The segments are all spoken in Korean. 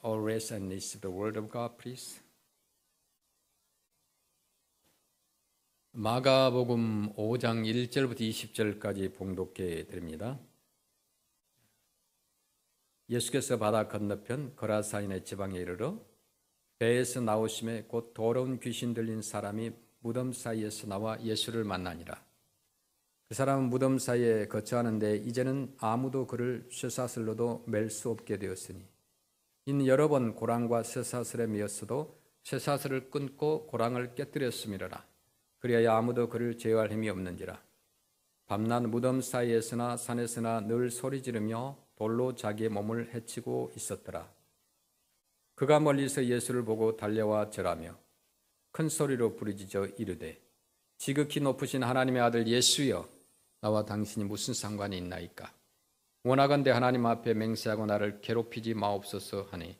all raise and receive the word of God, please. 마가복음 5장 1절부터 20절까지 봉독해 드립니다. 예수께서 바다 건너편 거라사인의 지방에 이르러 배에서 나오심에 곧 더러운 귀신 들린 사람이 무덤 사이에서 나와 예수를 만나니라. 그 사람은 무덤 사이에 거처하는데 이제는 아무도 그를 쇠사슬로도 맬 수 없게 되었으니 이는 여러 번 고랑과 쇠사슬에 메었어도 쇠사슬을 끊고 고랑을 깨뜨렸음이로라. 그리하여 아무도 그를 제어할 힘이 없는지라. 밤낮 무덤 사이에서나 산에서나 늘 소리 지르며 돌로 자기의 몸을 해치고 있었더라. 그가 멀리서 예수를 보고 달려와 절하며 큰 소리로 부르짖어 이르되 지극히 높으신 하나님의 아들 예수여, 나와 당신이 무슨 상관이 있나이까? 원하건대 하나님 앞에 맹세하고 나를 괴롭히지 마옵소서 하니,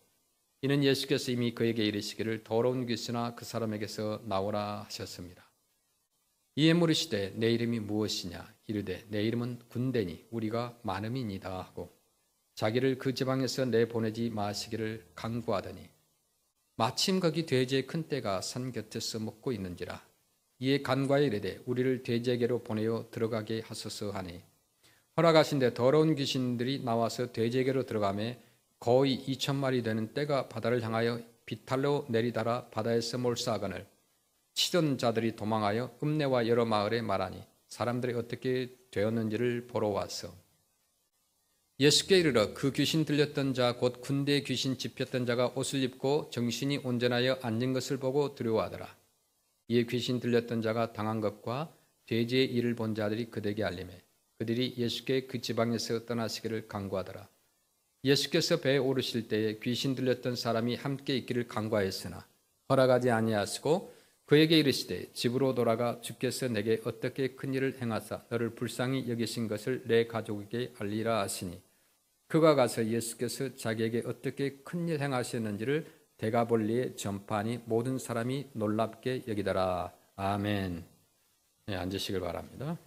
이는 예수께서 이미 그에게 이르시기를 더러운 귀신아 그 사람에게서 나오라 하셨습니다. 이에 물으시되 내 이름이 무엇이냐? 이르되 내 이름은 군대니 우리가 많음이니이다 하고 자기를 그 지방에서 내보내지 마시기를 간구하더니 마침 거기 돼지의 큰 떼가 산 곁에서 먹고 있는지라. 이에 간과에 이르되 우리를 돼지에게로 보내어 들어가게 하소서 하니, 허락하신데 더러운 귀신들이 나와서 돼지에게로 들어가매 거의 2,000마리 되는 떼가 바다를 향하여 비탈로 내리달아 바다에서 몰사하거늘 치던 자들이 도망하여 읍내와 여러 마을에 말하니 사람들이 어떻게 되었는지를 보러 왔어. 예수께 이르러 그 귀신 들렸던 자 곧 군대에 귀신 집혔던 자가 옷을 입고 정신이 온전하여 앉은 것을 보고 두려워하더라. 이에 귀신 들렸던 자가 당한 것과 돼지의 일을 본 자들이 그들에게 알리매 그들이 예수께 그 지방에서 떠나시기를 간구하더라. 예수께서 배에 오르실 때에 귀신 들렸던 사람이 함께 있기를 간구하였으나 허락하지 아니하시고 그에게 이르시되 집으로 돌아가 주께서 내게 어떻게 큰 일을 행하사 너를 불쌍히 여기신 것을 내 가족에게 알리라 하시니, 그가 가서 예수께서 자기에게 어떻게 큰 일 행하셨는지를 데가볼리에 전파하니 모든 사람이 놀랍게 여기더라. 아멘. 네, 앉으시길 바랍니다.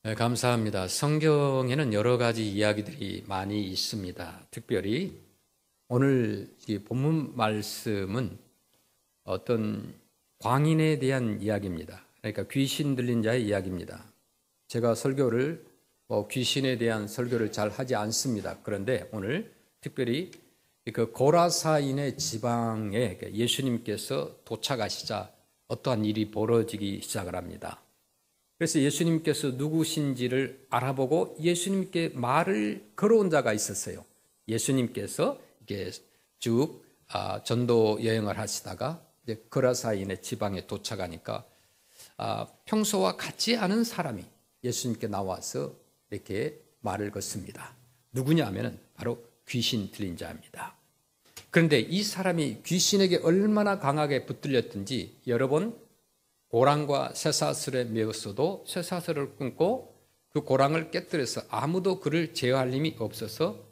네, 감사합니다. 성경에는 여러 가지 이야기들이 많이 있습니다. 특별히 오늘 이 본문 말씀은 어떤 광인에 대한 이야기입니다. 그러니까 귀신 들린 자의 이야기입니다. 제가 설교를 귀신에 대한 설교를 잘 하지 않습니다. 그런데 오늘 특별히 그 고라사인의 지방에 예수님께서 도착하시자 어떠한 일이 벌어지기 시작을 합니다. 그래서 예수님께서 누구신지를 알아보고 예수님께 말을 걸어온 자가 있었어요. 예수님께서 이게 쭉 전도 여행을 하시다가 이제 고라사인의 지방에 도착하니까 평소와 같지 않은 사람이 예수님께 나와서 이렇게 말을 걷습니다. 누구냐 하면은 바로 귀신 들린 자입니다. 그런데 이 사람이 귀신에게 얼마나 강하게 붙들렸든지 여러 번 고랑과 쇠사슬에 메었어도 쇠사슬을 끊고 그 고랑을 깨뜨려서 아무도 그를 제어할 힘이 없어서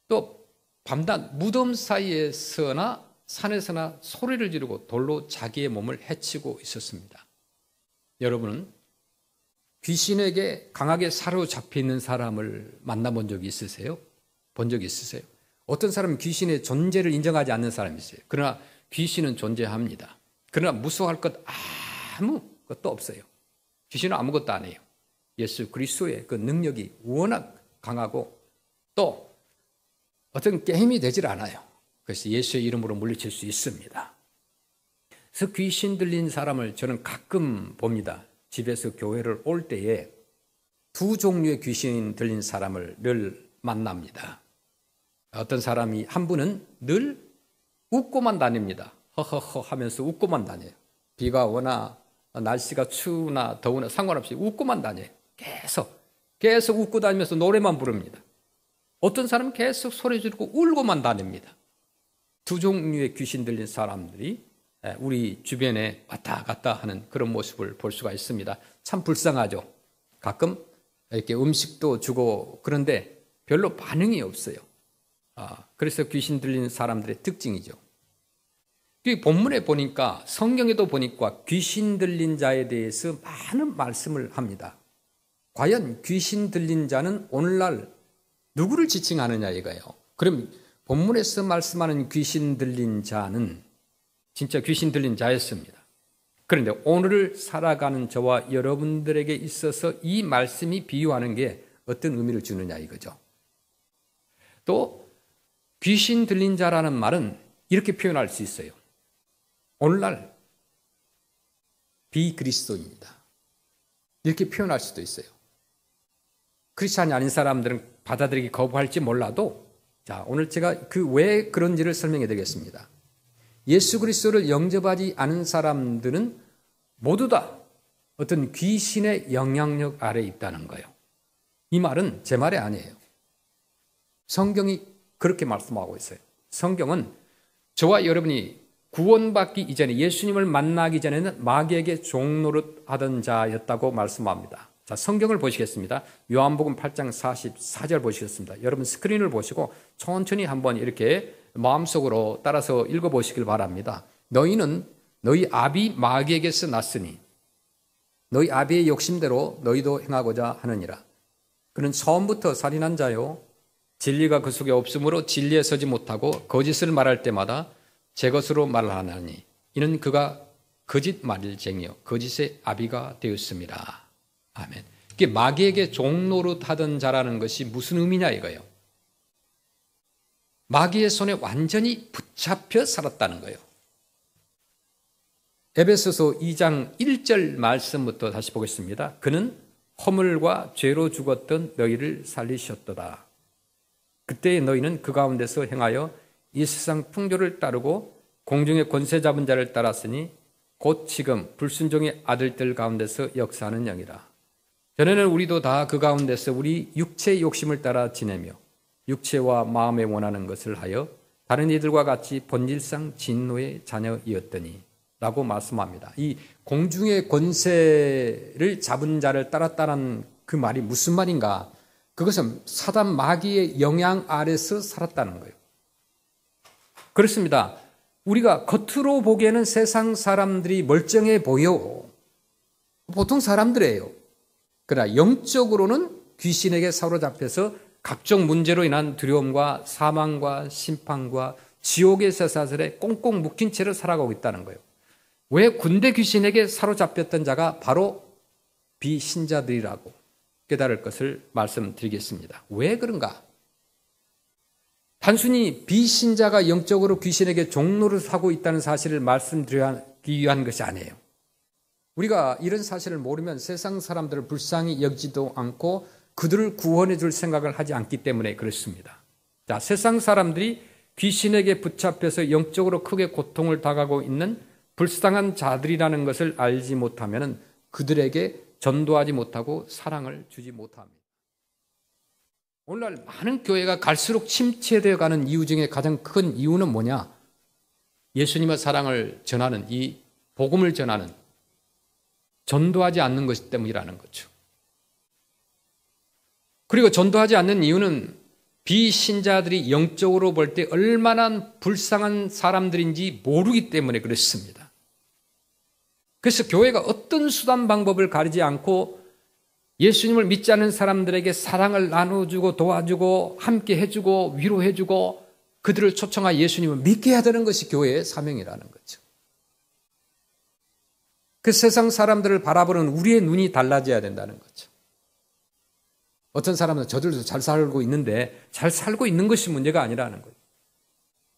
또 밤낮 무덤 사이에서나 산에서나 소리를 지르고 돌로 자기의 몸을 해치고 있었습니다. 여러분은 귀신에게 강하게 사로잡혀 있는 사람을 만나본 적이 있으세요? 본 적이 있으세요? 어떤 사람은 귀신의 존재를 인정하지 않는 사람이 있어요. 그러나 귀신은 존재합니다. 그러나 무서워할 것 아무것도 없어요. 귀신은 아무것도 안 해요. 예수 그리스도의 그 능력이 워낙 강하고 또 어떤 게임이 되질 않아요. 그래서 예수의 이름으로 물리칠 수 있습니다. 그래서 귀신 들린 사람을 저는 가끔 봅니다. 집에서 교회를 올 때에 두 종류의 귀신 들린 사람을 늘 만납니다. 어떤 사람이 한 분은 늘 웃고만 다닙니다. 허허허 하면서 웃고만 다녀요. 비가 오나 날씨가 추우나 더우나 상관없이 웃고만 다녀요. 계속 웃고 다니면서 노래만 부릅니다. 어떤 사람은 계속 소리 지르고 울고만 다닙니다. 두 종류의 귀신 들린 사람들이 우리 주변에 왔다 갔다 하는 그런 모습을 볼 수가 있습니다. 참 불쌍하죠. 가끔 이렇게 음식도 주고 그런데 별로 반응이 없어요. 그래서 귀신 들린 사람들의 특징이죠. 본문에 보니까 성경에도 보니까 귀신 들린 자에 대해서 많은 말씀을 합니다. 과연 귀신 들린 자는 오늘날 누구를 지칭하느냐 이거예요. 그럼 본문에서 말씀하는 귀신 들린 자는 진짜 귀신 들린 자였습니다. 그런데 오늘을 살아가는 저와 여러분들에게 있어서 이 말씀이 비유하는 게 어떤 의미를 주느냐 이거죠. 또 귀신 들린 자라는 말은 이렇게 표현할 수 있어요. 오늘날 비그리스도입니다. 이렇게 표현할 수도 있어요. 크리스찬이 아닌 사람들은 받아들이기 거부할지 몰라도 자, 오늘 제가 왜 그런지를 설명해 드리겠습니다. 예수 그리스도를 영접하지 않은 사람들은 모두 다 어떤 귀신의 영향력 아래에 있다는 거예요. 이 말은 제 말이 아니에요. 성경이 그렇게 말씀하고 있어요. 성경은 저와 여러분이 구원받기 이전에 예수님을 만나기 전에는 마귀에게 종노릇 하던 자였다고 말씀합니다. 자, 성경을 보시겠습니다. 요한복음 8장 44절 보시겠습니다. 여러분 스크린을 보시고 천천히 한번 이렇게 마음속으로 따라서 읽어보시길 바랍니다. 너희는 너희 아비 마귀에게서 났으니 너희 아비의 욕심대로 너희도 행하고자 하느니라. 그는 처음부터 살인한 자요 진리가 그 속에 없으므로 진리에 서지 못하고 거짓을 말할 때마다 제 것으로 말하나니 이는 그가 거짓 말일쟁이요 거짓의 아비가 되었습니다. 아멘. 이게 마귀에게 종노릇 하던 자라는 것이 무슨 의미냐 이거예요. 마귀의 손에 완전히 붙잡혀 살았다는 거예요. 에베소서 2장 1절 말씀부터 다시 보겠습니다. 그는 허물과 죄로 죽었던 너희를 살리셨도다. 그때의 너희는 그 가운데서 행하여 이 세상 풍조를 따르고 공중의 권세 잡은 자를 따랐으니 곧 지금 불순종의 아들들 가운데서 역사하는 영이라. 전에는 우리도 다 그 가운데서 우리 육체의 욕심을 따라 지내며 육체와 마음에 원하는 것을 하여 다른 이들과 같이 본질상 진노의 자녀이었더니 라고 말씀합니다. 이 공중의 권세를 잡은 자를 따랐다는 그 말이 무슨 말인가? 그것은 사단 마귀의 영향 아래서 살았다는 거예요. 그렇습니다. 우리가 겉으로 보기에는 세상 사람들이 멀쩡해 보여. 보통 사람들이에요. 그러나 영적으로는 귀신에게 사로잡혀서 각종 문제로 인한 두려움과 사망과 심판과 지옥의 쇠사슬에 꽁꽁 묶인 채로 살아가고 있다는 거예요. 왜 군대 귀신에게 사로잡혔던 자가 바로 비신자들이라고 깨달을 것을 말씀드리겠습니다. 왜 그런가? 단순히 비신자가 영적으로 귀신에게 종노릇 하고 있다는 사실을 말씀드리기 위한 것이 아니에요. 우리가 이런 사실을 모르면 세상 사람들을 불쌍히 여기지도 않고 그들을 구원해 줄 생각을 하지 않기 때문에 그렇습니다. 자, 세상 사람들이 귀신에게 붙잡혀서 영적으로 크게 고통을 당하고 있는 불쌍한 자들이라는 것을 알지 못하면 그들에게 전도하지 못하고 사랑을 주지 못합니다. 오늘날 많은 교회가 갈수록 침체되어 가는 이유 중에 가장 큰 이유는 뭐냐? 예수님의 사랑을 전하는 이 복음을 전하는 전도하지 않는 것 때문이라는 거죠. 그리고 전도하지 않는 이유는 비신자들이 영적으로 볼 때 얼마나 불쌍한 사람들인지 모르기 때문에 그렇습니다. 그래서 교회가 어떤 수단 방법을 가리지 않고 예수님을 믿지 않는 사람들에게 사랑을 나눠주고 도와주고 함께 해주고 위로해주고 그들을 초청하여 예수님을 믿게 해야 되는 것이 교회의 사명이라는 거죠. 그 세상 사람들을 바라보는 우리의 눈이 달라져야 된다는 거죠. 어떤 사람은 저들도 잘 살고 있는데 잘 살고 있는 것이 문제가 아니라는 거예요.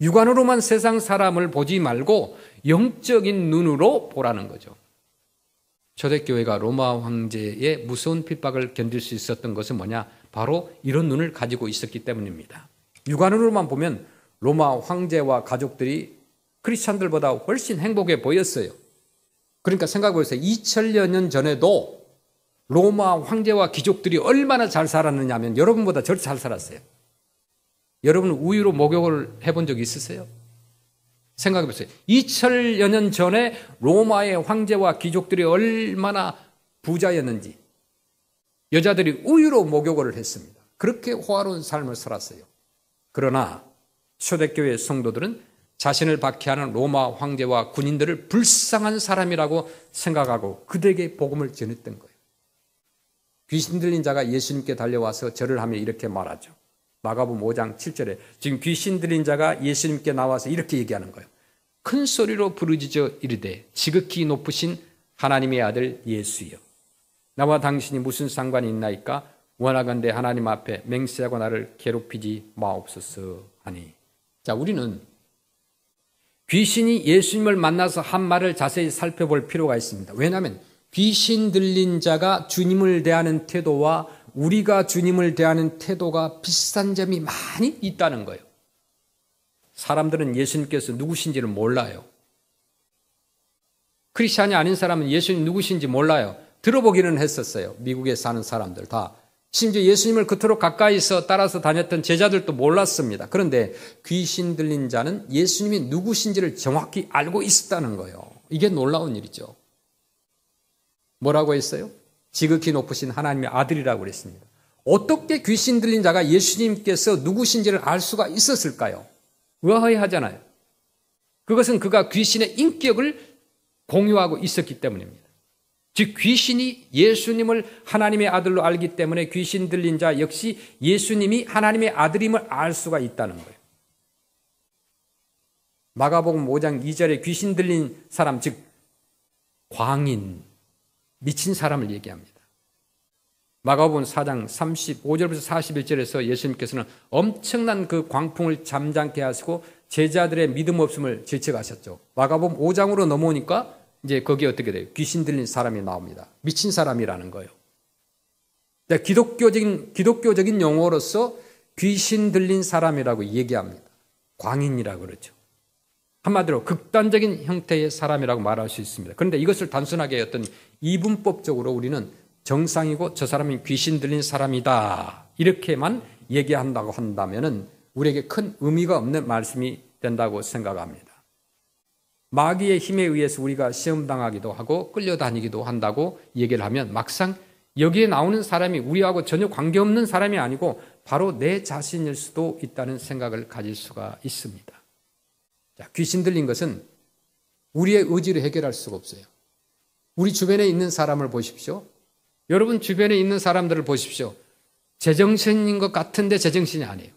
육안으로만 세상 사람을 보지 말고 영적인 눈으로 보라는 거죠. 초대교회가 로마 황제의 무서운 핍박을 견딜 수 있었던 것은 뭐냐? 바로 이런 눈을 가지고 있었기 때문입니다. 육안으로만 보면 로마 황제와 가족들이 크리스찬들보다 훨씬 행복해 보였어요. 그러니까 생각해 보세요. 2000여 년 전에도 로마 황제와 귀족들이 얼마나 잘 살았느냐 하면 여러분보다 절 잘 살았어요. 여러분 우유로 목욕을 해본 적 있으세요? 생각해 보세요. 2000여 년 전에 로마의 황제와 귀족들이 얼마나 부자였는지 여자들이 우유로 목욕을 했습니다. 그렇게 호화로운 삶을 살았어요. 그러나 초대교회 성도들은 자신을 박해하는 로마 황제와 군인들을 불쌍한 사람이라고 생각하고 그들에게 복음을 전했던 거예요. 귀신 들린 자가 예수님께 달려와서 절을 하며 이렇게 말하죠. 마가복음 5장 7절에 지금 귀신 들린 자가 예수님께 나와서 이렇게 얘기하는 거예요. 큰 소리로 부르짖어 이르되 지극히 높으신 하나님의 아들 예수여, 나와 당신이 무슨 상관이 있나이까? 원하건대 하나님 앞에 맹세하고 나를 괴롭히지 마옵소서 하니. 자, 우리는 귀신이 예수님을 만나서 한 말을 자세히 살펴볼 필요가 있습니다. 왜냐하면 귀신 들린 자가 주님을 대하는 태도와 우리가 주님을 대하는 태도가 비슷한 점이 많이 있다는 거예요. 사람들은 예수님께서 누구신지를 몰라요. 크리스찬이 아닌 사람은 예수님 누구신지 몰라요. 들어보기는 했었어요. 미국에 사는 사람들 다. 심지어 예수님을 그토록 가까이서 따라서 다녔던 제자들도 몰랐습니다. 그런데 귀신 들린 자는 예수님이 누구신지를 정확히 알고 있었다는 거예요. 이게 놀라운 일이죠. 뭐라고 했어요? 지극히 높으신 하나님의 아들이라고 그랬습니다. 어떻게 귀신 들린 자가 예수님께서 누구신지를 알 수가 있었을까요? 의아해하잖아요. 그것은 그가 귀신의 인격을 공유하고 있었기 때문입니다. 즉 귀신이 예수님을 하나님의 아들로 알기 때문에 귀신 들린 자 역시 예수님이 하나님의 아들임을 알 수가 있다는 거예요. 마가복음 5장 2절에 귀신 들린 사람, 즉 광인, 미친 사람을 얘기합니다. 마가복음 4장 35절부터 41절에서 예수님께서는 엄청난 그 광풍을 잠잠케 하시고 제자들의 믿음 없음을 지적하셨죠. 마가복음 5장으로 넘어오니까 이제 거기에 어떻게 돼요? 귀신 들린 사람이 나옵니다. 미친 사람이라는 거예요. 기독교적인 용어로서 귀신 들린 사람이라고 얘기합니다. 광인이라고 그러죠. 한마디로 극단적인 형태의 사람이라고 말할 수 있습니다. 그런데 이것을 단순하게 어떤 이분법적으로 우리는 정상이고 저 사람이 귀신 들린 사람이다 이렇게만 얘기한다고 한다면 우리에게 큰 의미가 없는 말씀이 된다고 생각합니다. 마귀의 힘에 의해서 우리가 시험당하기도 하고 끌려다니기도 한다고 얘기를 하면 막상 여기에 나오는 사람이 우리하고 전혀 관계없는 사람이 아니고 바로 내 자신일 수도 있다는 생각을 가질 수가 있습니다. 자, 귀신 들린 것은 우리의 의지로 해결할 수가 없어요. 우리 주변에 있는 사람을 보십시오. 여러분 주변에 있는 사람들을 보십시오. 제정신인 것 같은데 제정신이 아니에요.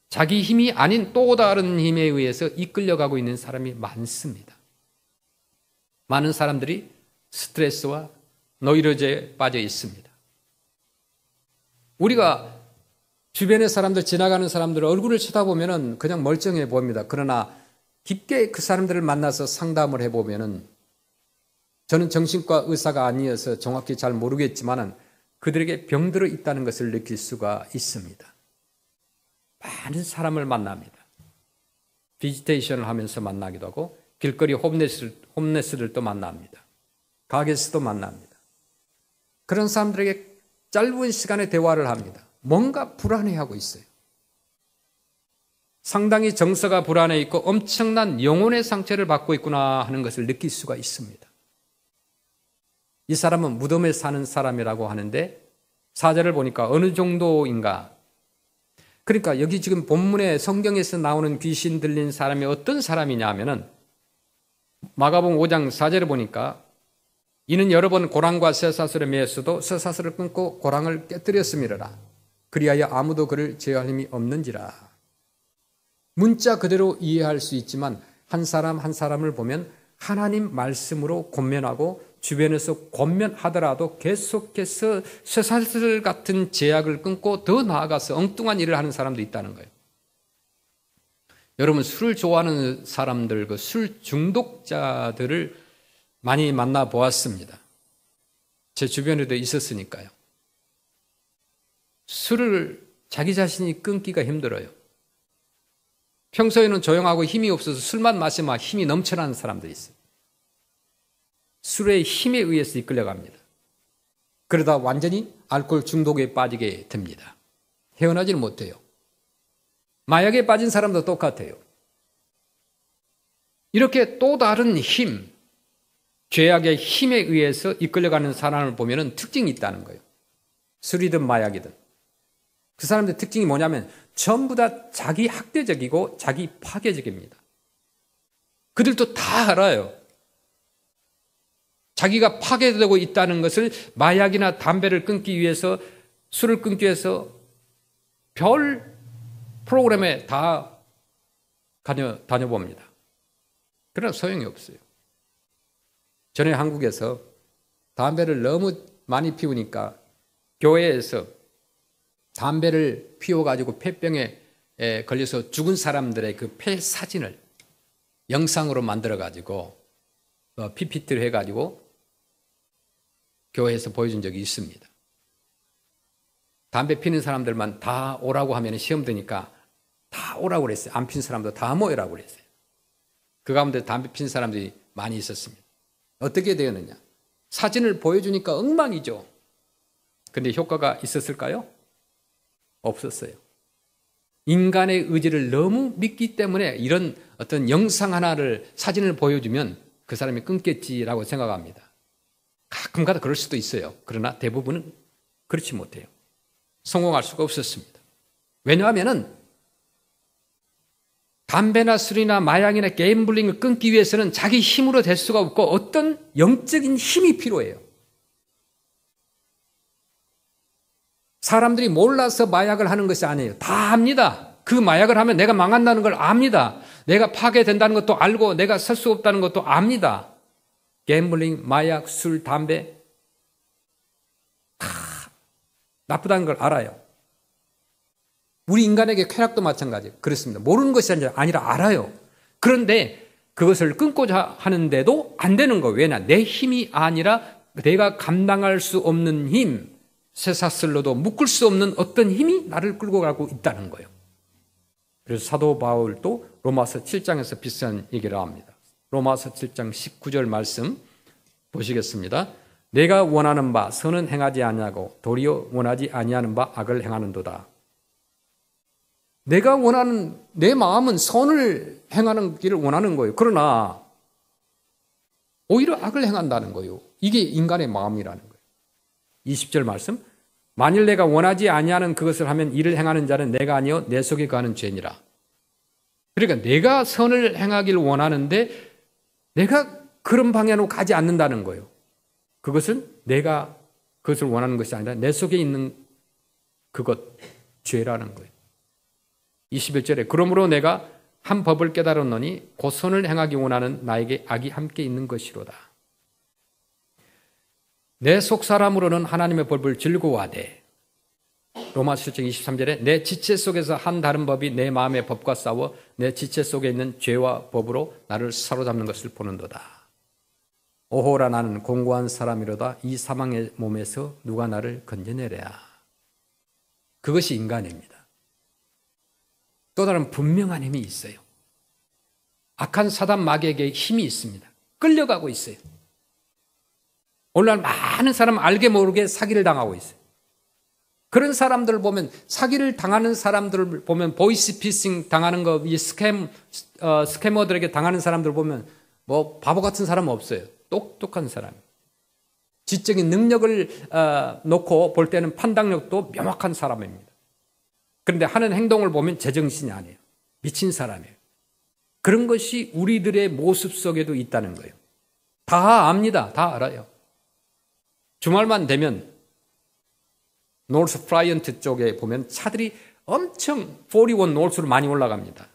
자기 힘이 아닌 또 다른 힘에 의해서 이끌려가고 있는 사람이 많습니다. 많은 사람들이 스트레스와 노이로제에 빠져 있습니다. 우리가 주변의 사람들, 지나가는 사람들 얼굴을 쳐다보면 그냥 멀쩡해 보입니다. 그러나 깊게 그 사람들을 만나서 상담을 해보면 저는 정신과 의사가 아니어서 정확히 잘 모르겠지만 그들에게 병들어 있다는 것을 느낄 수가 있습니다. 많은 사람을 만납니다. 비지테이션을 하면서 만나기도 하고 길거리 홈레스들도 만납니다. 가게에서도 만납니다. 그런 사람들에게 짧은 시간에 대화를 합니다. 뭔가 불안해하고 있어요. 상당히 정서가 불안해 있고 엄청난 영혼의 상처를 받고 있구나 하는 것을 느낄 수가 있습니다. 이 사람은 무덤에 사는 사람이라고 하는데 사절을 보니까 어느 정도인가? 그러니까 여기 지금 본문에 성경에서 나오는 귀신 들린 사람이 어떤 사람이냐 하면은 마가복음 5장 4절을 보니까 이는 여러 번 고랑과 쇠사슬에 매였어도 쇠사슬을 끊고 고랑을 깨뜨렸음이라. 그리하여 아무도 그를 제어할 힘이 없는지라. 문자 그대로 이해할 수 있지만 한 사람 한 사람을 보면 하나님 말씀으로 권면하고 주변에서 권면하더라도 계속해서 쇠사슬 같은 제약을 끊고 더 나아가서 엉뚱한 일을 하는 사람도 있다는 거예요. 여러분 술을 좋아하는 사람들, 그 술 중독자들을 많이 만나 보았습니다. 제 주변에도 있었으니까요. 술을 자기 자신이 끊기가 힘들어요. 평소에는 조용하고 힘이 없어서 술만 마시면 힘이 넘쳐나는 사람들이 있어요. 술의 힘에 의해서 이끌려갑니다. 그러다 완전히 알코올 중독에 빠지게 됩니다. 헤어나지는 못해요. 마약에 빠진 사람도 똑같아요. 이렇게 또 다른 힘, 죄악의 힘에 의해서 이끌려가는 사람을 보면 특징이 있다는 거예요. 술이든 마약이든. 그 사람들의 특징이 뭐냐면 전부 다 자기 학대적이고 자기 파괴적입니다. 그들도 다 알아요. 자기가 파괴되고 있다는 것을 마약이나 담배를 끊기 위해서 술을 끊기 위해서 별 프로그램에 다 다녀봅니다. 그러나 소용이 없어요. 전에 한국에서 담배를 너무 많이 피우니까 교회에서 담배를 피워가지고 폐병에 걸려서 죽은 사람들의 그 폐 사진을 영상으로 만들어가지고 PPT를 해가지고 교회에서 보여준 적이 있습니다. 담배 피는 사람들만 다 오라고 하면 시험 되니까 다 오라고 그랬어요. 안 핀 사람도 다 모이라고 그랬어요. 그 가운데 담배 핀 사람들이 많이 있었습니다. 어떻게 되었느냐? 사진을 보여주니까 엉망이죠. 근데 효과가 있었을까요? 없었어요. 인간의 의지를 너무 믿기 때문에 이런 어떤 영상 하나를 사진을 보여주면 그 사람이 끊겠지라고 생각합니다. 가끔가다 그럴 수도 있어요. 그러나 대부분은 그렇지 못해요. 성공할 수가 없었습니다. 왜냐하면 담배나 술이나 마약이나 게임블링을 끊기 위해서는 자기 힘으로 될 수가 없고 어떤 영적인 힘이 필요해요. 사람들이 몰라서 마약을 하는 것이 아니에요. 다 압니다. 그 마약을 하면 내가 망한다는 걸 압니다. 내가 파괴된다는 것도 알고 내가 설 수 없다는 것도 압니다. 게임블링, 마약, 술, 담배 다 나쁘다는 걸 알아요. 우리 인간에게 쾌락도 마찬가지예요. 그렇습니다. 모르는 것이 아니라 알아요. 그런데 그것을 끊고자 하는데도 안 되는 거예요. 왜냐? 내 힘이 아니라 내가 감당할 수 없는 힘, 쇠사슬로도 묶을 수 없는 어떤 힘이 나를 끌고 가고 있다는 거예요. 그래서 사도 바울도 로마서 7장에서 비슷한 얘기를 합니다. 로마서 7장 19절 말씀 보시겠습니다. 내가 원하는 바 선은 행하지 아니하고 도리어 원하지 아니하는 바 악을 행하는도다. 내가 원하는 내 마음은 선을 행하는 길을 원하는 거예요. 그러나 오히려 악을 행한다는 거예요. 이게 인간의 마음이라는 거예요. 20절 말씀. 만일 내가 원하지 아니하는 그것을 하면 이를 행하는 자는 내가 아니요 내 속에 거하는 죄니라. 그러니까 내가 선을 행하길 원하는데 내가 그런 방향으로 가지 않는다는 거예요. 그것은 내가 그것을 원하는 것이 아니라 내 속에 있는 그것, 죄라는 거예요. 21절에 그러므로 내가 한 법을 깨달았노니 곧 선을 행하기 원하는 나에게 악이 함께 있는 것이로다. 내 속사람으로는 하나님의 법을 즐거워하되 로마서 7장 23절에 내 지체 속에서 한 다른 법이 내 마음의 법과 싸워 내 지체 속에 있는 죄와 법으로 나를 사로잡는 것을 보는도다. 오호라 나는 공고한 사람이로다. 이 사망의 몸에서 누가 나를 건져내랴. 그것이 인간입니다. 또 다른 분명한 힘이 있어요. 악한 사단 마귀에게 힘이 있습니다. 끌려가고 있어요. 오늘날 많은 사람 알게 모르게 사기를 당하고 있어요. 그런 사람들을 보면 사기를 당하는 사람들을 보면 보이스피싱 당하는 거, 이 스캐머들에게 당하는 사람들 보면 뭐 바보 같은 사람은 없어요. 똑똑한 사람. 지적인 능력을 놓고 볼 때는 판단력도 명확한 사람입니다. 그런데 하는 행동을 보면 제정신이 아니에요. 미친 사람이에요. 그런 것이 우리들의 모습 속에도 있다는 거예요. 다 압니다. 다 알아요. 주말만 되면 노스 프라이언트 쪽에 보면 차들이 엄청 41 노스로 많이 올라갑니다.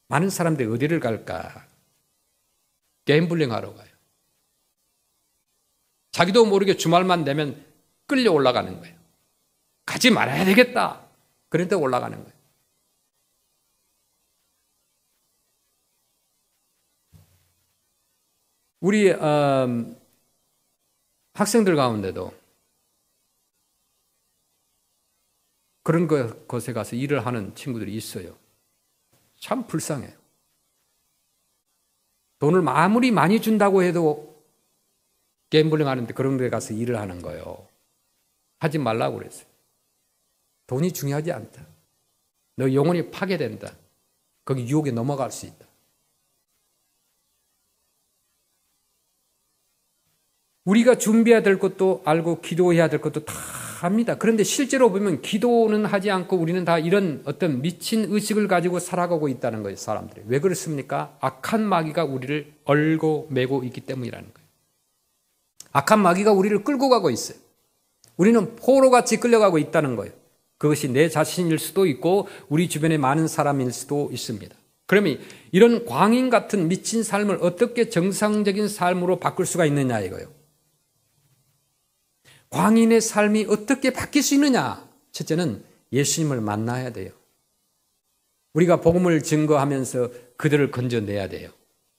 많은 사람들이 어디를 갈까? 게임블링 하러 가요. 자기도 모르게 주말만 되면 끌려 올라가는 거예요. 가지 말아야 되겠다. 그런데 올라가는 거예요. 우리 학생들 가운데도 그런 곳에 가서 일을 하는 친구들이 있어요. 참 불쌍해요. 돈을 아무리 많이 준다고 해도 게임블링 하는데 그런 데 가서 일을 하는 거예요. 하지 말라고 그랬어요. 돈이 중요하지 않다. 너 영혼이 파괴된다. 거기 유혹에 넘어갈 수 있다. 우리가 준비해야 될 것도 알고 기도해야 될 것도 다 합니다. 그런데 실제로 보면 기도는 하지 않고 우리는 다 이런 어떤 미친 의식을 가지고 살아가고 있다는 거예요. 사람들이. 왜 그렇습니까? 악한 마귀가 우리를 얼고 매고 있기 때문이라는 거예요. 악한 마귀가 우리를 끌고 가고 있어요. 우리는 포로같이 끌려가고 있다는 거예요. 그것이 내 자신일 수도 있고 우리 주변에 많은 사람일 수도 있습니다. 그러면 이런 광인 같은 미친 삶을 어떻게 정상적인 삶으로 바꿀 수가 있느냐 이거예요. 광인의 삶이 어떻게 바뀔 수 있느냐? 첫째는 예수님을 만나야 돼요. 우리가 복음을 증거하면서 그들을 건져내야 돼요.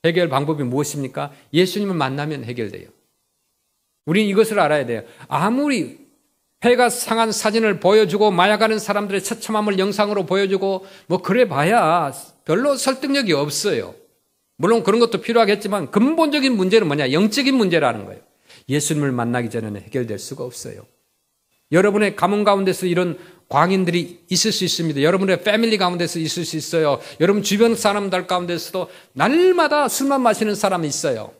해결 방법이 무엇입니까? 예수님을 만나면 해결돼요. 우리는 이것을 알아야 돼요. 아무리 폐가 상한 사진을 보여주고 마약하는 사람들의 처참함을 영상으로 보여주고 뭐 그래 봐야 별로 설득력이 없어요. 물론 그런 것도 필요하겠지만 근본적인 문제는 뭐냐? 영적인 문제라는 거예요. 예수님을 만나기 전에는 해결될 수가 없어요. 여러분의 가문 가운데서 이런 광인들이 있을 수 있습니다. 여러분의 패밀리 가운데서 있을 수 있어요. 여러분 주변 사람들 가운데서도 날마다 술만 마시는 사람이 있어요.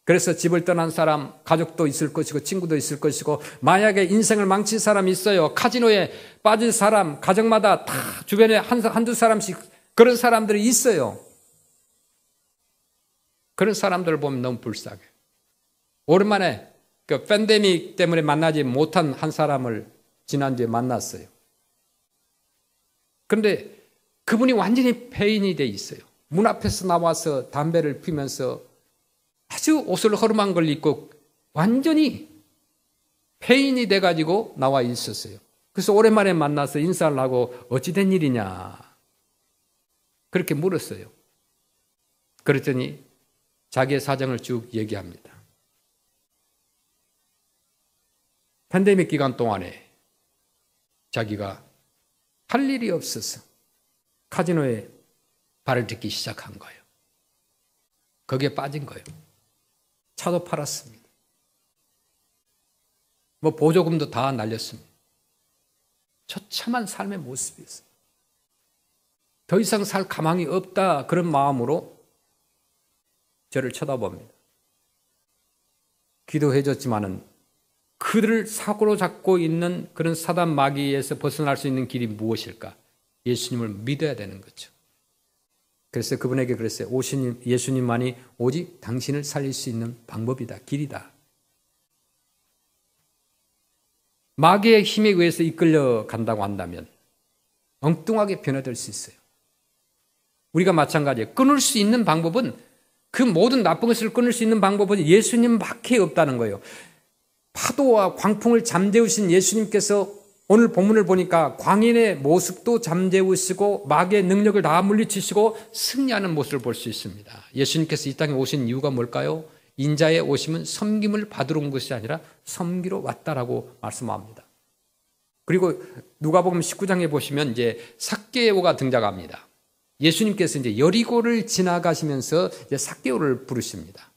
그래서 집을 떠난 사람, 가족도 있을 것이고 친구도 있을 것이고 마약에 인생을 망친 사람이 있어요. 카지노에 빠진 사람, 가정마다 다 주변에 한두 사람씩 그런 사람들이 있어요. 그런 사람들을 보면 너무 불쌍해. 오랜만에 그 팬데믹 때문에 만나지 못한 한 사람을 지난주에 만났어요. 그런데 그분이 완전히 폐인이 돼 있어요. 문 앞에서 나와서 담배를 피면서 아주 옷을 허름한 걸 입고 완전히 폐인이 돼가지고 나와 있었어요. 그래서 오랜만에 만나서 인사를 하고 어찌 된 일이냐 그렇게 물었어요. 그랬더니 자기의 사정을 쭉 얘기합니다. 팬데믹 기간 동안에 자기가 할 일이 없어서 카지노에 발을 딛기 시작한 거예요. 거기에 빠진 거예요. 차도 팔았습니다. 뭐 보조금도 다 날렸습니다. 처참한 삶의 모습이었어요. 더 이상 살 가망이 없다 그런 마음으로 저를 쳐다봅니다. 기도해줬지만은 그들을 사고로 잡고 있는 그런 사단 마귀에서 벗어날 수 있는 길이 무엇일까? 예수님을 믿어야 되는 거죠. 그래서 그분에게 그랬어요. 예수님만이 오직 당신을 살릴 수 있는 방법이다. 길이다. 마귀의 힘에 의해서 이끌려 간다고 한다면 엉뚱하게 변화될 수 있어요. 우리가 마찬가지예요. 끊을 수 있는 방법은 그 모든 나쁜 것을 끊을 수 있는 방법은 예수님밖에 없다는 거예요. 파도와 광풍을 잠재우신 예수님께서 오늘 본문을 보니까 광인의 모습도 잠재우시고 마귀의 능력을 다 물리치시고 승리하는 모습을 볼 수 있습니다. 예수님께서 이 땅에 오신 이유가 뭘까요? 인자의 오심은 섬김을 받으러 온 것이 아니라 섬기러 왔다라고 말씀합니다. 그리고 누가복음 19장에 보시면 이제 삭개오가 등장합니다. 예수님께서 이제 여리고를 지나가시면서 이제 삭개오를 부르십니다.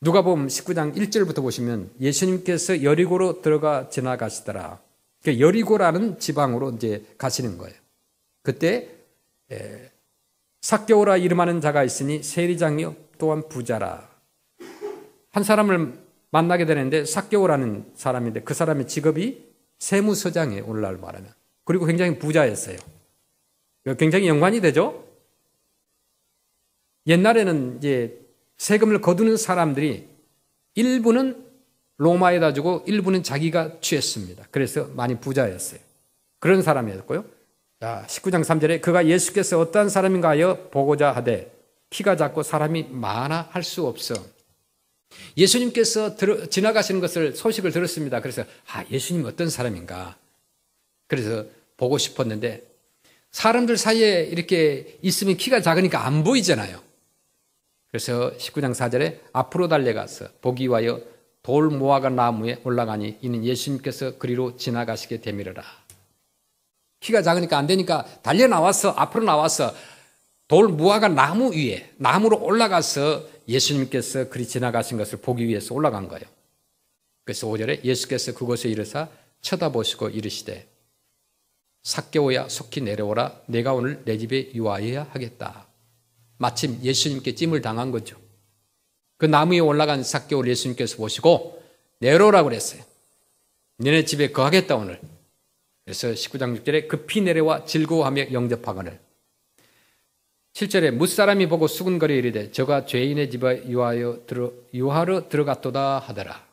누가복음 19장 1절부터 보시면 예수님께서 여리고로 들어가 지나가시더라. 그러니까 여리고라는 지방으로 이제 가시는 거예요. 그때 삭개오라 이름하는 자가 있으니 세리장이요 또한 부자라. 한 사람을 만나게 되는데 삭개오라는 사람인데 그 사람의 직업이 세무서장이에요. 오늘날 말하면. 그리고 굉장히 부자였어요. 굉장히 연관이 되죠. 옛날에는 이제 세금을 거두는 사람들이 일부는 로마에다 주고 일부는 자기가 취했습니다. 그래서 많이 부자였어요. 그런 사람이었고요. 자, 19장 3절에 그가 예수께서 어떠한 사람인가 하여 보고자 하되 키가 작고 사람이 많아 할 수 없어. 예수님께서 지나가시는 것을 소식을 들었습니다. 그래서 예수님 어떤 사람인가. 그래서 보고 싶었는데 사람들 사이에 이렇게 있으면 키가 작으니까 안 보이잖아요. 그래서 19장 4절에 앞으로 달려가서 보기 위하여 돌 무화과 나무에 올라가니 이는 예수님께서 그리로 지나가시게 되밀어라. 키가 작으니까 안 되니까 달려 나와서 앞으로 나와서 돌 무화과 나무 위에 나무로 올라가서 예수님께서 그리 지나가신 것을 보기 위해서 올라간 거예요. 그래서 5절에 예수께서 그곳에 이르사 쳐다보시고 이르시되 삭개오야 속히 내려오라. 내가 오늘 내 집에 유하여야 하겠다. 마침 예수님께 찜을 당한 거죠. 그 나무 위에 올라간 삭개오를 예수님께서 보시고 내려오라고 그랬어요. 너네 집에 거하겠다 오늘. 그래서 19장 6절에 급히 내려와 즐거워하며 영접하거늘. 7절에 무사람이 보고 수군거려 이르되 저가 죄인의 집에 유하러 들어갔도다 하더라.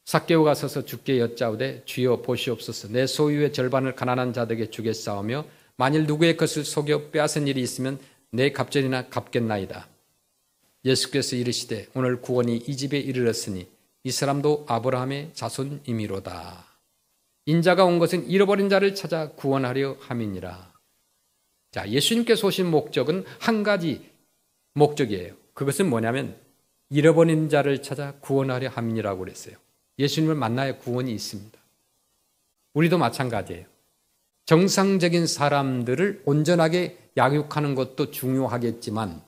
삭개오가 서서 주께 여짜오되 주여 보시옵소서 내 소유의 절반을 가난한 자들에게 주겠사오며 만일 누구의 것을 속여 빼앗은 일이 있으면 내 갑절이나 갚겠나이다. 예수께서 이르시되 오늘 구원이 이 집에 이르렀으니 이 사람도 아브라함의 자손이미로다. 인자가 온 것은 잃어버린 자를 찾아 구원하려 함이니라. 자, 예수님께서 오신 목적은 한 가지 목적이에요. 그것은 뭐냐면 잃어버린 자를 찾아 구원하려 함이라고 그랬어요. 예수님을 만나야 구원이 있습니다. 우리도 마찬가지예요. 정상적인 사람들을 온전하게 양육하는 것도 중요하겠지만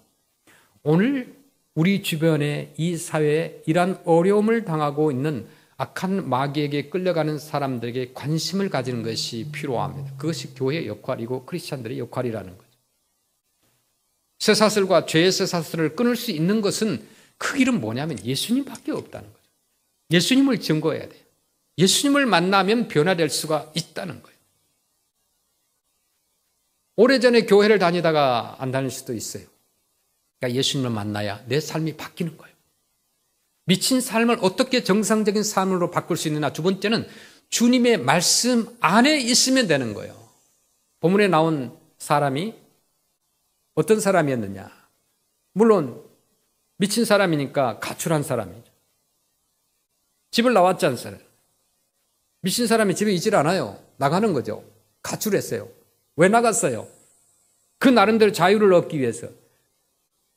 오늘 우리 주변에 이 사회에 이러한 어려움을 당하고 있는 악한 마귀에게 끌려가는 사람들에게 관심을 가지는 것이 필요합니다. 그것이 교회의 역할이고 크리스찬들의 역할이라는 거죠. 쇠사슬과 죄의 쇠사슬을 끊을 수 있는 것은 그 길은 뭐냐면 예수님밖에 없다는 거죠. 예수님을 증거해야 돼요. 예수님을 만나면 변화될 수가 있다는 거예요. 오래전에 교회를 다니다가 안 다닐 수도 있어요. 그러니까 예수님을 만나야 내 삶이 바뀌는 거예요. 미친 삶을 어떻게 정상적인 삶으로 바꿀 수 있느냐. 두 번째는 주님의 말씀 안에 있으면 되는 거예요. 본문에 나온 사람이 어떤 사람이었느냐. 물론 미친 사람이니까 가출한 사람이죠. 집을 나왔지 않습니까? 미친 사람이 집에 있질 않아요. 나가는 거죠. 가출했어요. 왜 나갔어요? 그 나름대로 자유를 얻기 위해서.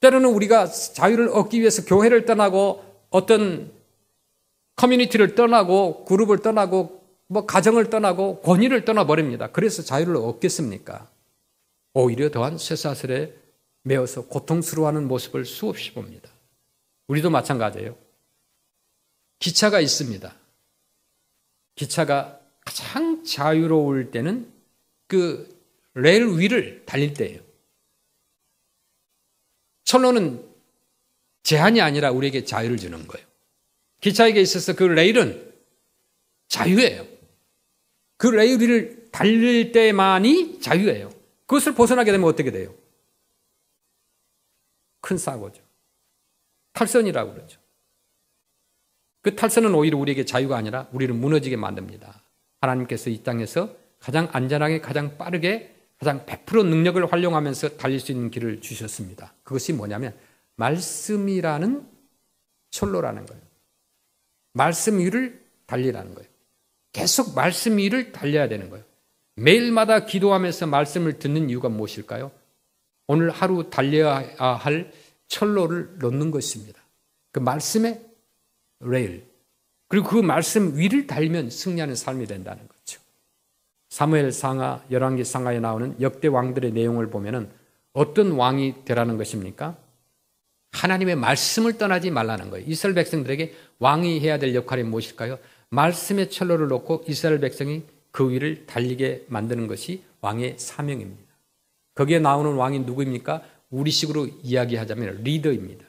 때로는 우리가 자유를 얻기 위해서 교회를 떠나고 어떤 커뮤니티를 떠나고 그룹을 떠나고 가정을 떠나고 권위를 떠나버립니다. 그래서 자유를 얻겠습니까? 오히려 더한 쇠사슬에 매어서 고통스러워하는 모습을 수없이 봅니다. 우리도 마찬가지예요. 기차가 있습니다. 기차가 가장 자유로울 때는 그 레일 위를 달릴 때예요. 철로는 제한이 아니라 우리에게 자유를 주는 거예요. 기차에게 있어서 그 레일은 자유예요. 그 레일 위를 달릴 때만이 자유예요. 그것을 벗어나게 되면 어떻게 돼요? 큰 사고죠. 탈선이라고 그러죠. 그 탈선은 오히려 우리에게 자유가 아니라 우리를 무너지게 만듭니다. 하나님께서 이 땅에서 가장 안전하게 가장 빠르게 가장 100% 능력을 활용하면서 달릴 수 있는 길을 주셨습니다. 그것이 뭐냐면 말씀이라는 철로라는 거예요. 말씀 위를 달리라는 거예요. 계속 말씀 위를 달려야 되는 거예요. 매일마다 기도하면서 말씀을 듣는 이유가 무엇일까요? 오늘 하루 달려야 할 철로를 놓는 것입니다. 그 말씀의 레일, 그리고 그 말씀 위를 달면 승리하는 삶이 된다는 거죠. 사무엘 상하, 열왕기 상하에 나오는 역대 왕들의 내용을 보면은 어떤 왕이 되라는 것입니까? 하나님의 말씀을 떠나지 말라는 거예요. 이스라엘 백성들에게 왕이 해야 될 역할이 무엇일까요? 말씀의 철로를 놓고 이스라엘 백성이 그 위를 달리게 만드는 것이 왕의 사명입니다. 거기에 나오는 왕이 누구입니까? 우리식으로 이야기하자면 리더입니다.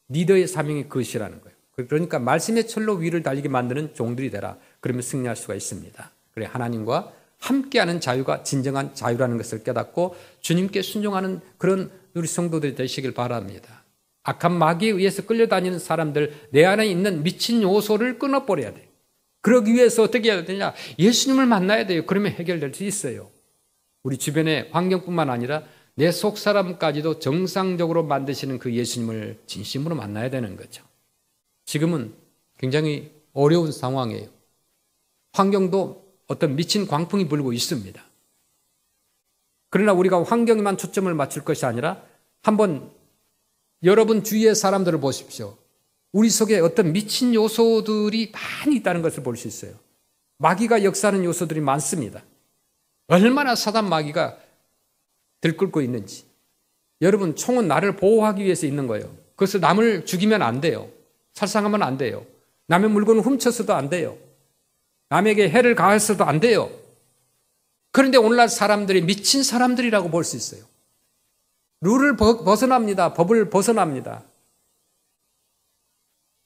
리더의 사명이 그것이라는 거예요. 그러니까 말씀의 철로 위를 달리게 만드는 종들이 되라. 그러면 승리할 수가 있습니다. 그래, 하나님과 함께하는 자유가 진정한 자유라는 것을 깨닫고 주님께 순종하는 그런 우리 성도들이 되시길 바랍니다. 악한 마귀에 의해서 끌려다니는 사람들, 내 안에 있는 미친 요소를 끊어버려야 돼요. 그러기 위해서 어떻게 해야 되냐? 예수님을 만나야 돼요. 그러면 해결될 수 있어요. 우리 주변의 환경뿐만 아니라 내 속사람까지도 정상적으로 만드시는 그 예수님을 진심으로 만나야 되는 거죠. 지금은 굉장히 어려운 상황이에요. 환경도 어떤 미친 광풍이 불고 있습니다. 그러나 우리가 환경에만 초점을 맞출 것이 아니라 한번 여러분 주위의 사람들을 보십시오. 우리 속에 어떤 미친 요소들이 많이 있다는 것을 볼 수 있어요. 마귀가 역사하는 요소들이 많습니다. 얼마나 사단 마귀가 들끓고 있는지. 여러분, 총은 나를 보호하기 위해서 있는 거예요. 그래서 남을 죽이면 안 돼요. 살상하면 안 돼요. 남의 물건을 훔쳐서도 안 돼요. 남에게 해를 가해서도 안 돼요. 그런데 오늘날 사람들이 미친 사람들이라고 볼 수 있어요. 룰을 벗어납니다. 법을 벗어납니다.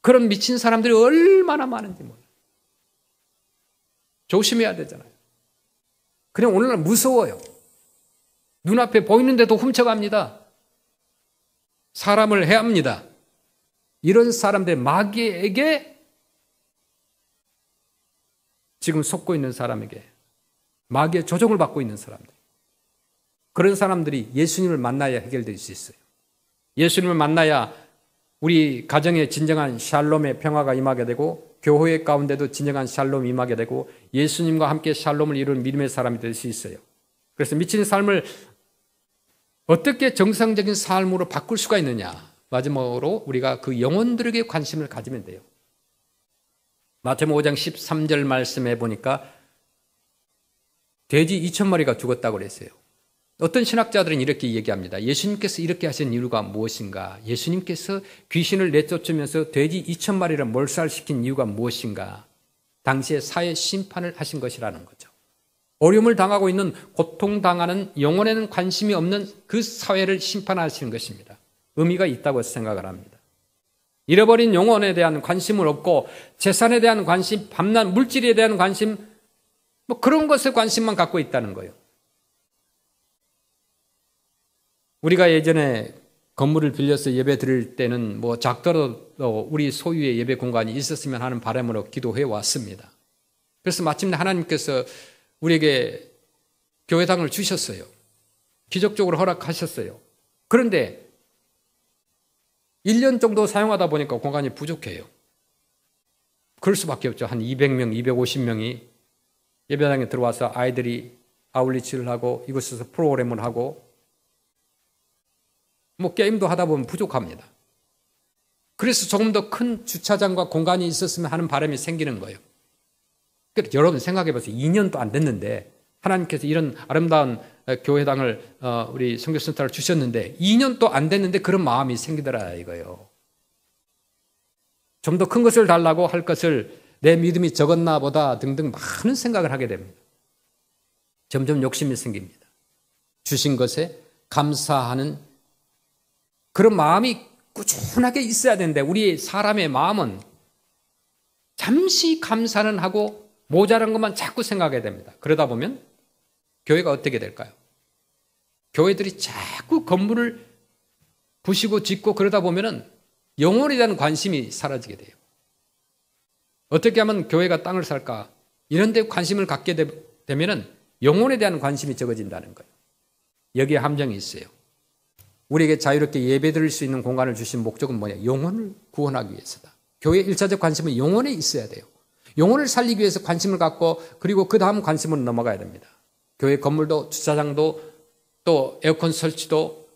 그런 미친 사람들이 얼마나 많은지 몰라요. 조심해야 되잖아요. 그냥 오늘날 무서워요. 눈앞에 보이는데도 훔쳐갑니다. 사람을 해합니다. 이런 사람들 마귀에게 지금 속고 있는 사람에게 마귀의 조종을 받고 있는 사람들, 그런 사람들이 예수님을 만나야 해결될 수 있어요. 예수님을 만나야 우리 가정에 진정한 샬롬의 평화가 임하게 되고 교회 가운데도 진정한 샬롬이 임하게 되고 예수님과 함께 샬롬을 이루는 믿음의 사람이 될 수 있어요. 그래서 미친 삶을 어떻게 정상적인 삶으로 바꿀 수가 있느냐, 마지막으로 우리가 그 영혼들에게 관심을 가지면 돼요. 마태복음 5장 13절 말씀해 보니까 돼지 2,000마리가 죽었다고 그랬어요. 어떤 신학자들은 이렇게 얘기합니다. 예수님께서 이렇게 하신 이유가 무엇인가? 예수님께서 귀신을 내쫓으면서 돼지 2,000마리를 몰살시킨 이유가 무엇인가? 당시에 사회 심판을 하신 것이라는 거죠. 어려움을 당하고 있는, 고통당하는, 영혼에는 관심이 없는 그 사회를 심판하시는 것입니다. 의미가 있다고 생각을 합니다. 잃어버린 영혼에 대한 관심을 없고 재산에 대한 관심, 밤낮 물질에 대한 관심, 그런 것에 관심만 갖고 있다는 거예요. 우리가 예전에 건물을 빌려서 예배 드릴 때는 작더라도 우리 소유의 예배 공간이 있었으면 하는 바람으로 기도해 왔습니다. 그래서 마침내 하나님께서 우리에게 교회당을 주셨어요. 기적적으로 허락하셨어요. 그런데 1년 정도 사용하다 보니까 공간이 부족해요. 그럴 수밖에 없죠. 한 200명, 250명이 예배당에 들어와서 아이들이 아울리치를 하고 이곳에서 프로그램을 하고 게임도 하다 보면 부족합니다. 그래서 조금 더 큰 주차장과 공간이 있었으면 하는 바람이 생기는 거예요. 그러니까 여러분 생각해 보세요. 2년도 안 됐는데 하나님께서 이런 아름다운 교회당을 우리 선교센터를 주셨는데 2년도 안 됐는데 그런 마음이 생기더라 이거예요. 좀 더 큰 것을 달라고 할 것을 내 믿음이 적었나 보다 등등 많은 생각을 하게 됩니다. 점점 욕심이 생깁니다. 주신 것에 감사하는 그런 마음이 꾸준하게 있어야 되는데 우리 사람의 마음은 잠시 감사는 하고 모자란 것만 자꾸 생각해야 됩니다. 그러다 보면 교회가 어떻게 될까요? 교회들이 자꾸 건물을 부시고 짓고 그러다 보면은 영혼에 대한 관심이 사라지게 돼요. 어떻게 하면 교회가 땅을 살까? 이런 데 관심을 갖게 되면은 영혼에 대한 관심이 적어진다는 거예요. 여기에 함정이 있어요. 우리에게 자유롭게 예배드릴 수 있는 공간을 주신 목적은 뭐냐? 영혼을 구원하기 위해서다. 교회의 1차적 관심은 영혼에 있어야 돼요. 영혼을 살리기 위해서 관심을 갖고 그리고 그 다음 관심으로 넘어가야 됩니다. 교회 건물도 주차장도 또 에어컨 설치도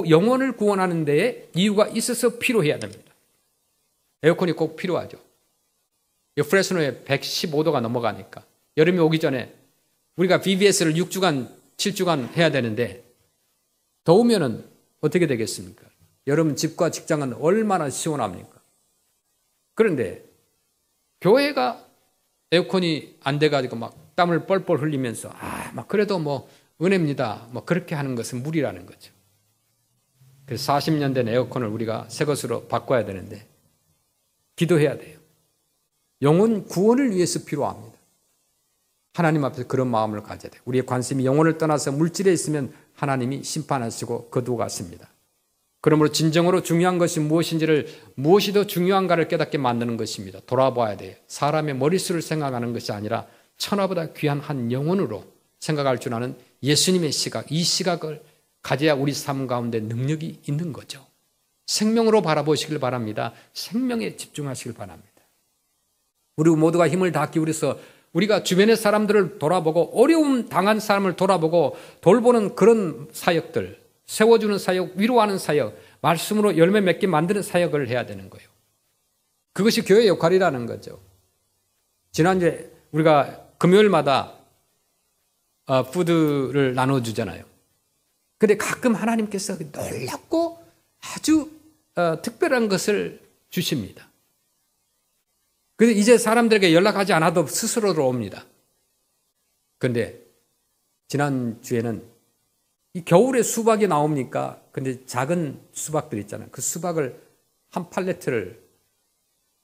영혼을 구원하는 데에 이유가 있어서 필요해야 됩니다. 에어컨이 꼭 필요하죠. 프레스노에 115도가 넘어가니까 여름이 오기 전에 우리가 BBS를 6주간, 7주간 해야 되는데 더우면은 어떻게 되겠습니까? 여러분 집과 직장은 얼마나 시원합니까? 그런데 교회가 에어컨이 안 돼가지고 막 땀을 뻘뻘 흘리면서 막 그래도 은혜입니다. 그렇게 하는 것은 무리라는 거죠. 그래서 40년 된 에어컨을 우리가 새 것으로 바꿔야 되는데 기도해야 돼요. 영혼 구원을 위해서 필요합니다. 하나님 앞에서 그런 마음을 가져야 돼요. 우리의 관심이 영혼을 떠나서 물질에 있으면 하나님이 심판하시고 거두어 가십니다. 그러므로 진정으로 중요한 것이 무엇이 더 중요한가를 깨닫게 만드는 것입니다. 돌아봐야 돼요. 사람의 머릿수를 생각하는 것이 아니라 천하보다 귀한 한 영혼으로 생각할 줄 아는 예수님의 시각, 이 시각을 가져야 우리 삶 가운데 능력이 있는 거죠. 생명으로 바라보시길 바랍니다. 생명에 집중하시길 바랍니다. 우리 모두가 힘을 다 기울여서 우리가 주변의 사람들을 돌아보고 어려움 당한 사람을 돌아보고 돌보는 그런 사역들, 세워주는 사역, 위로하는 사역, 말씀으로 열매 맺게 만드는 사역을 해야 되는 거예요. 그것이 교회의 역할이라는 거죠. 지난주에 우리가 금요일마다 푸드를 나눠주잖아요. 근데 가끔 하나님께서 놀랍고 아주 특별한 것을 주십니다. 그래서 이제 사람들에게 연락하지 않아도 스스로 들어옵니다. 그런데 지난주에는 이 겨울에 수박이 나옵니까? 근데 작은 수박들 있잖아요. 그 수박을 한 팔레트를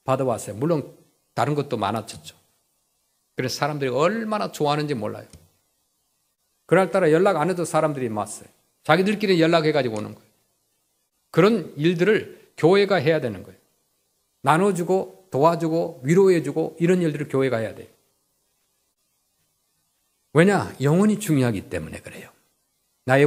받아왔어요. 물론 다른 것도 많았었죠. 그래서 사람들이 얼마나 좋아하는지 몰라요. 그날따라 연락 안 해도 사람들이 왔어요. 자기들끼리 연락해가지고 오는 거예요. 그런 일들을 교회가 해야 되는 거예요. 나눠주고 도와주고 위로해주고 이런 일들을 교회가 해야 돼요. 왜냐? 영혼이 중요하기 때문에 그래요. 나의